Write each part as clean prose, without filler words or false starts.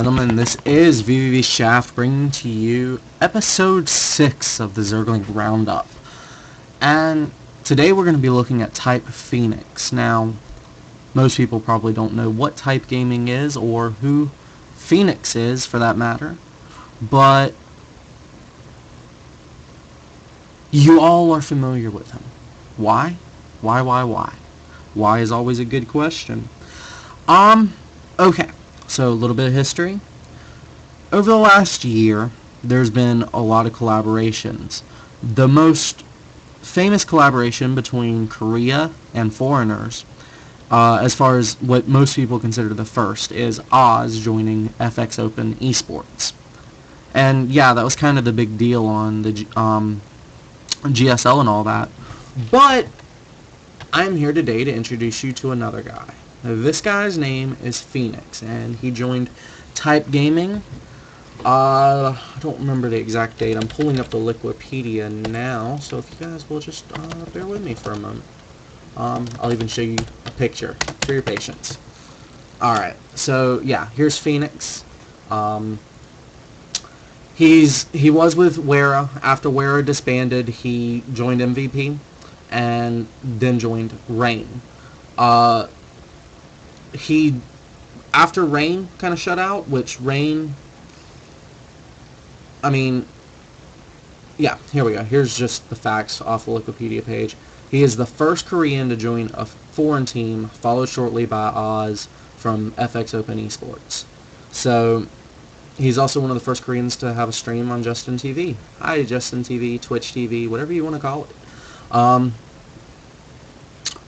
Gentlemen, this is VVV Shaft bringing to you episode 6 of the Zergling Round-Up. And today we're going to be looking at Type Phoenix. Now, most people probably don't know what Type Gaming is or who Phoenix is for that matter, but you all are familiar with him. Why? Why? Why is always a good question. Okay. So, a little bit of history. Over the last year, there's been a lot of collaborations. The most famous collaboration between Korea and foreigners, as far as what most people consider the first, is Oz joining FX Open Esports. And yeah, that was kind of the big deal on the GSL and all that. But I'm here today to introduce you to another guy. This guy's name is Phoenix, and he joined Type Gaming. I don't remember the exact date. I'm pulling up the Wikipedia now, so if you guys will just bear with me for a moment. I'll even show you a picture for your patience. Alright, so yeah, here's Phoenix. He was with Wera. After Wera disbanded, he joined MVP, and then joined Reign. After Reign kind of shut out, which Reign, yeah, here we go. Here's just the facts off the Wikipedia page. He is the first Korean to join a foreign team, followed shortly by Oz from FX Open Esports. So, he's also one of the first Koreans to have a stream on Justin TV. Hi, Justin TV, Twitch TV, whatever you want to call it.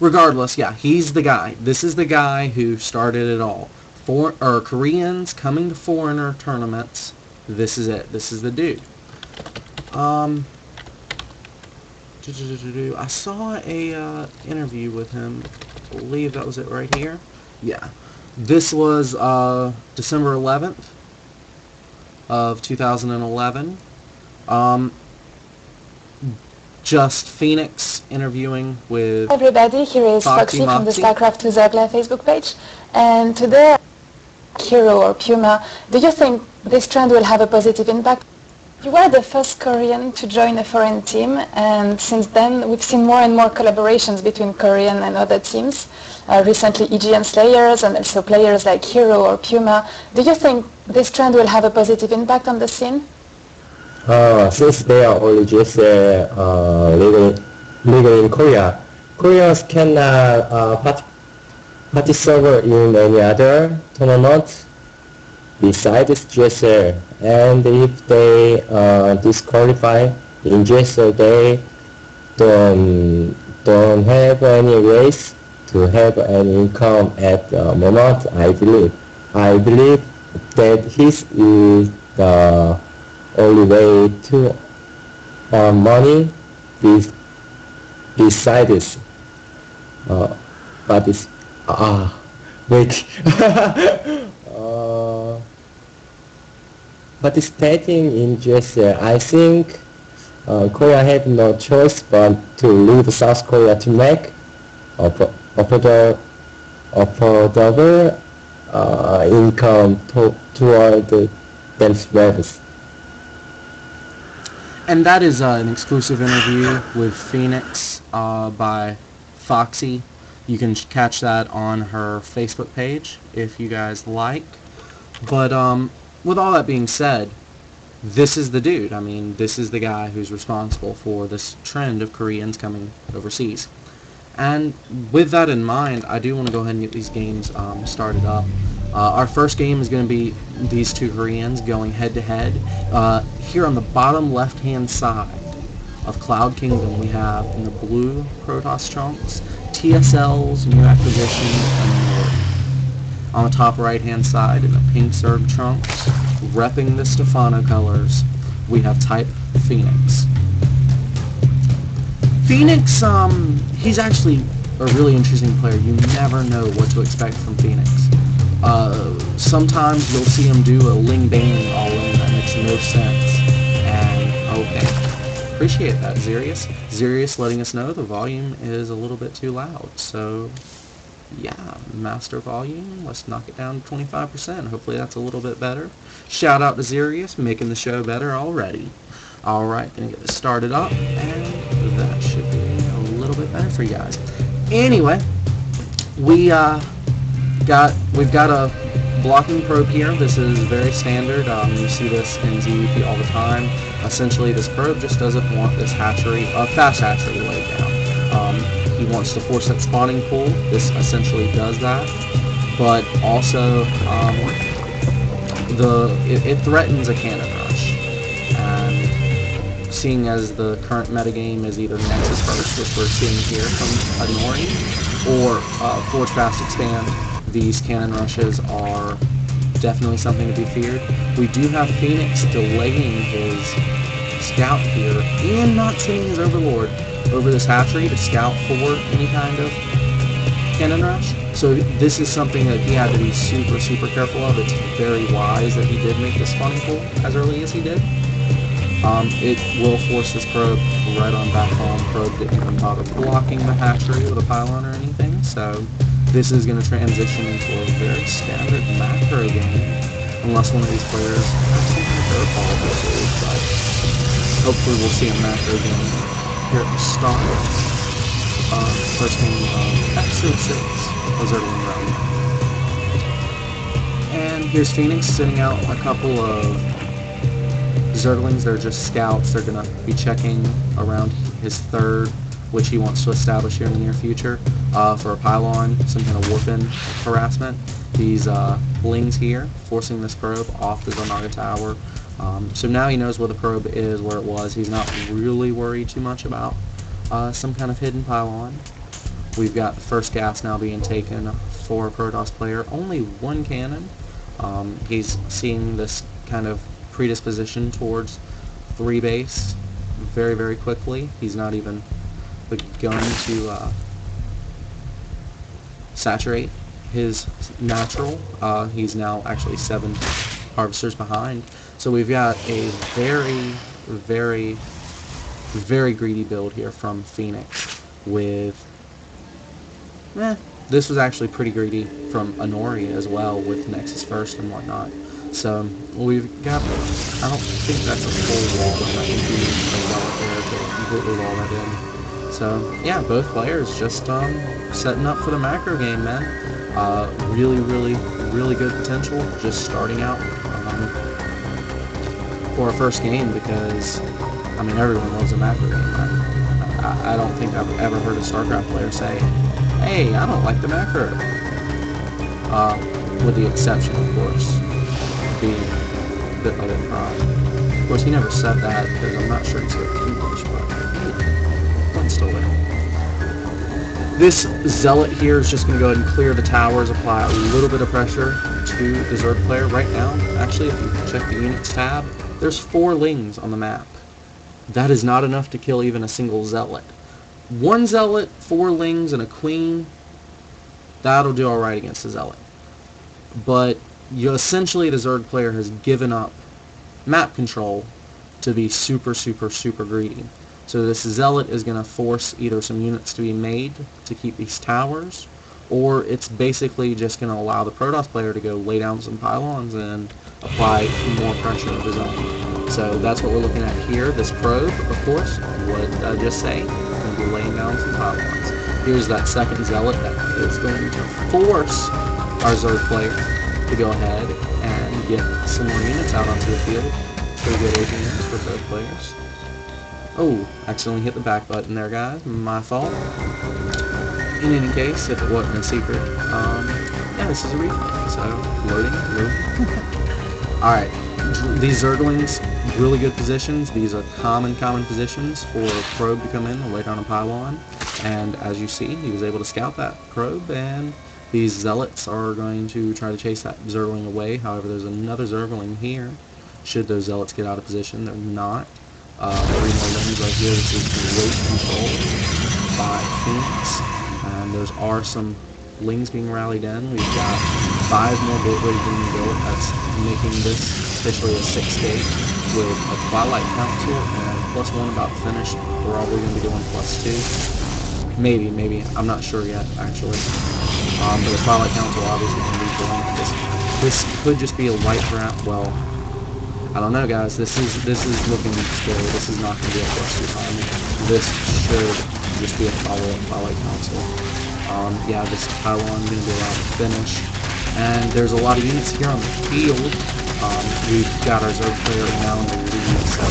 Regardless, yeah, he's the guy. This is the guy who started it all. Koreans coming to foreigner tournaments. This is it. This is the dude. I saw a interview with him. I believe that was it right here. Yeah. This was December 11th of 2011. Just Phoenix interviewing with everybody. Here is Foxy from the StarCraft 2 Zergling Facebook page, and today, Hero or Puma, do you think this trend will have a positive impact? You were the first Korean to join a foreign team, and since then we've seen more and more collaborations between Korean and other teams. Recently EGN Slayers and also players like Hero or Puma. Do you think this trend will have a positive impact on the scene? Since they are only just legal in Korea, Koreans cannot participate in any other tournament besides GSL. And if they disqualify in GSL, they don't have any ways to have any income at the moment. I believe that his is the only way to earn money besides but it's wait participating in GSL, I think Korea had no choice but to leave South Korea to make affordable income toward themselves. And that is an exclusive interview with Phoenix by Foxy. You can catch that on her Facebook page if you guys like. But with all that being said, this is the dude. This is the guy who's responsible for this trend of Koreans coming overseas. And with that in mind, I do want to go ahead and get these games started up. Our first game is going to be these two Koreans going head-to-head. Here on the bottom left-hand side of Cloud Kingdom, we have in the blue Protoss trunks, TSL's new acquisition, and on the top right-hand side, in the pink Zerg trunks, repping the Stefano colors, we have Type Phoenix. Phoenix, he's actually a really interesting player. You never know what to expect from Phoenix. Sometimes you'll see him do a Ling Bang all-in that makes no sense. And, okay. Appreciate that, Zerius. Zerius letting us know the volume is a little bit too loud, so yeah, master volume. Let's knock it down to 25%. Hopefully that's a little bit better. Shout out to Zerius, making the show better already. Alright, gonna get this started up, and that should be a little bit better for you guys. Anyway, we've got a blocking probe here. This is very standard. You see this in ZVP all the time. Essentially, this probe just doesn't want this hatchery, fast hatchery laid down. He wants to force that spawning pool. This essentially does that, but also it threatens a cannon rush. And seeing as the current metagame is either Nexus first, which we're seeing here from Anori, or Forge Fast Expand, these cannon rushes are definitely something to be feared. We do have Phoenix delaying his scout here and not sending his Overlord over this hatchery to scout for any kind of cannon rush. So this is something that he had to be super, super careful of. It's very wise that he did make this spawning pool as early as he did. It will force this probe right on back home. Probe didn't even bother blocking the hatchery with a pylon or anything, so this is going to transition into a very standard macro game, unless one of these players has something to protocol this, but hopefully we'll see a macro game here at the start. First game of episode 6 of Zergling Round-Up. And here's Phoenix sitting out a couple of Zerglings. They're just scouts. They're going to be checking around his third, which he wants to establish here in the near future, for a pylon, some kind of warp-in harassment. These lings here, forcing this probe off the Zonaga Tower. So now he knows where the probe is, where it was. He's not really worried too much about some kind of hidden pylon. We've got the first gas now being taken for a Protoss player. Only one cannon. He's seeing this kind of predisposition towards 3 base very, very quickly. He's not even begun to saturate his natural. He's now actually 7 harvesters behind. So we've got a very, very, very greedy build here from Phoenix with... this was actually pretty greedy from Anori as well with Nexus first and whatnot. So we've got... I don't think that's a full wall, but I think we need a well there to completely wall that in. So yeah, both players just setting up for the macro game, man. Really, really, really good potential just starting out for a first game, because I mean everyone loves a macro game, right? I don't think I've ever heard a StarCraft player say, "Hey, I don't like the macro," with the exception, of course, being a bit of it. Of course, he never said that because I'm not sure he said too much, but one's still there. This Zealot here is just going to go ahead and clear the towers, apply a little bit of pressure to the Zerg player. Right now, actually, if you check the units tab, there's 4 lings on the map. That is not enough to kill even a single Zealot. 1 Zealot, 4 lings, and a queen, that'll do alright against the Zealot. But essentially the Zerg player has given up map control to be super, super, super greedy. So this Zealot is going to force either some units to be made to keep these towers, or it's basically just going to allow the Protoss player to go lay down some pylons and apply more pressure of his own. So that's what we're looking at here. This probe, of course, what I just say, is going to be laying down some pylons. Here's that second Zealot that is going to force our Zerg player to go ahead and get some more units out onto the field. Pretty good aging units for both players. Oh, accidentally hit the back button there, guys. My fault. In any case, if it wasn't a secret, yeah, this is a replay. So, loading. Alright, these Zerglings, really good positions. These are common positions for a probe to come in and lay down a pylon. And as you see, he was able to scout that probe, and these Zealots are going to try to chase that Zergling away. However, there's another Zergling here. Should those Zealots get out of position, they're not. 3 more lings right here. This is great control by Phoenix. And there are some lings being rallied in. We've got 5 more gateways being built. That's making this officially a 6 gate with a Twilight Council and +1 about finished. We're probably going to be doing +2. Maybe. I'm not sure yet, actually. But the Twilight Council obviously can be joined. This could just be a white round. Well, I don't know, guys. This is looking scary. This is not going to be a first time. This should just be a follow-up Twilight Council. Yeah, this pylon is going to be allowed to finish. And there's a lot of units here on the field. We've got our Zerg player now in the lead, so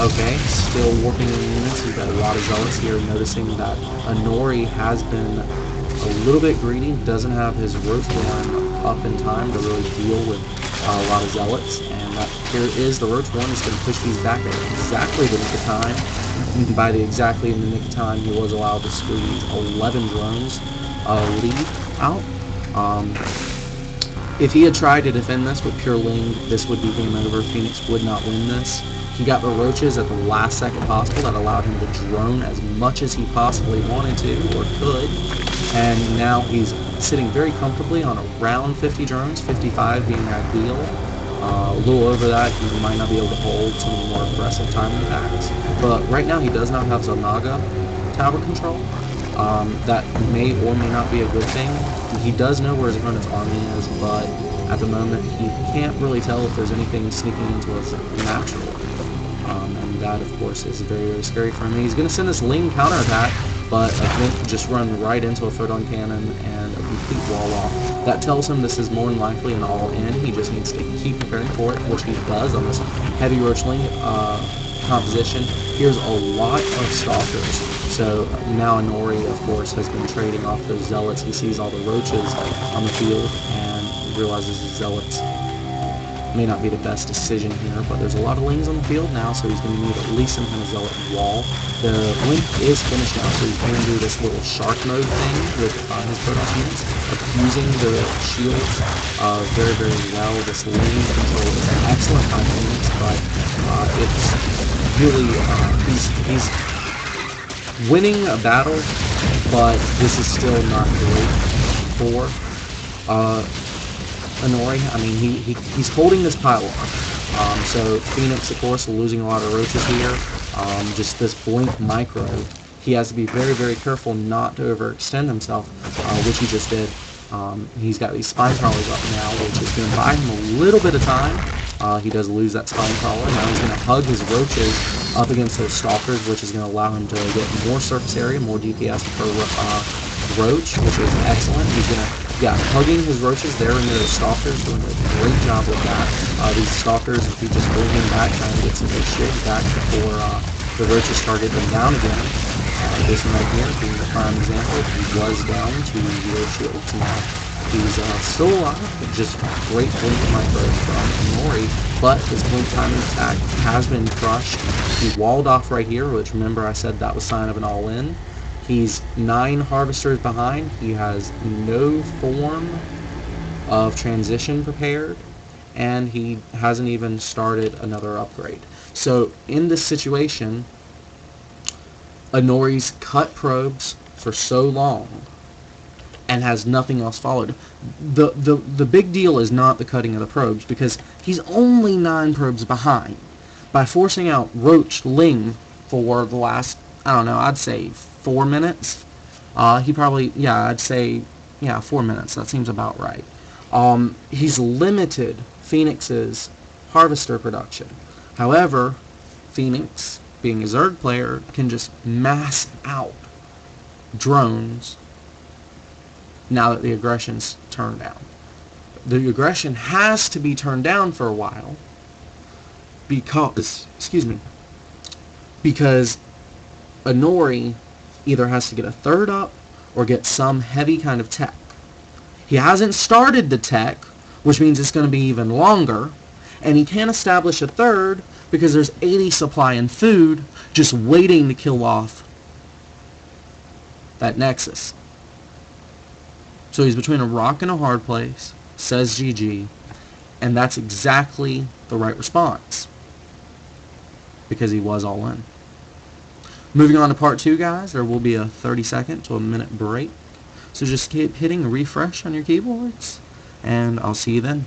okay, still working in units. We've got a lot of Zealots here, noticing that Anori has been a little bit greedy, doesn't have his Roach Warren up in time to really deal with a lot of Zealots, and that here is the Roach Warren is going to push these back at exactly the nick of time. And by the exactly in the nick of time, he was allowed to squeeze 11 drones lead out. If he had tried to defend this with pure Ling, this would be game over. Phoenix would not win this. He got the roaches at the last second possible. That allowed him to drone as much as he possibly wanted to or could. And now he's sitting very comfortably on around 50 drones, 55 being ideal. A little over that, he might not be able to hold some of the more aggressive timing attacks. But right now he does not have Zonaga tower control. That may or may not be a good thing. He does know where his opponent's army is, but at the moment he can't really tell if there's anything sneaking into his natural. And that, of course, is very, very scary for him. He's going to send this Ling counterattack, but just run right into a photon cannon and a complete wall off. That tells him this is more than likely an all-in. He just needs to keep preparing for it, which he does on this heavy Roachling composition. Here's a lot of Stalkers. So now Anori, of course, has been trading off those Zealots. He sees all the Roaches on the field and realizes the Zealots may not be the best decision here, but there's a lot of Lings on the field now, so he's going to need at least some kind of Zealot wall. The Link is finished now, so he's going to do this little shark mode thing with his Protoss units, abusing the shields very, very well. This Ling control is excellent on Phoenix, but it's really, he's winning a battle, but this is still not great for Anori. I mean, he's holding this pylon. So Phoenix, of course, losing a lot of roaches here. Just this blink micro. He has to be very, very careful not to overextend himself, which he just did. He's got these spine crawlers up now, which is going to buy him a little bit of time. He does lose that spine crawler. Now he's going to hug his roaches up against those stalkers, which is going to allow him to get more surface area, more DPS per roach, which is excellent. He's going to, hugging his roaches there into those stalkers, doing a great job with that. These stalkers, if you just bring him back, trying to get some of his shield back before the roaches start getting down again. This one right here being the prime example. He was down to 0 shields. Now he's still alive, but just great blink micro from Anori, but his blink timing attack has been crushed. He walled off right here, which remember I said that was sign of an all-in. He's 9 harvesters behind. He has no form of transition prepared, and he hasn't even started another upgrade. So in this situation, Anori's cut probes for so long and has nothing else followed. The big deal is not the cutting of the probes, because he's only 9 probes behind. By forcing out Roach Ling for the last, I don't know, I'd say 4 minutes. He probably, I'd say, 4 minutes. That seems about right. He's limited Phoenix's harvester production. However, Phoenix, being a Zerg player, can just mass out drones now that the aggression's turned down. The aggression has to be turned down for a while because, because Anori either has to get a third up or get some heavy kind of tech. He hasn't started the tech, which means it's going to be even longer, and he can't establish a third because there's 80 supply in food just waiting to kill off that Nexus. So he's between a rock and a hard place, says GG, and that's exactly the right response, because he was all in. Moving on to part 2, guys, there will be a 30-second to a minute break, so just keep hitting refresh on your keyboards, and I'll see you then.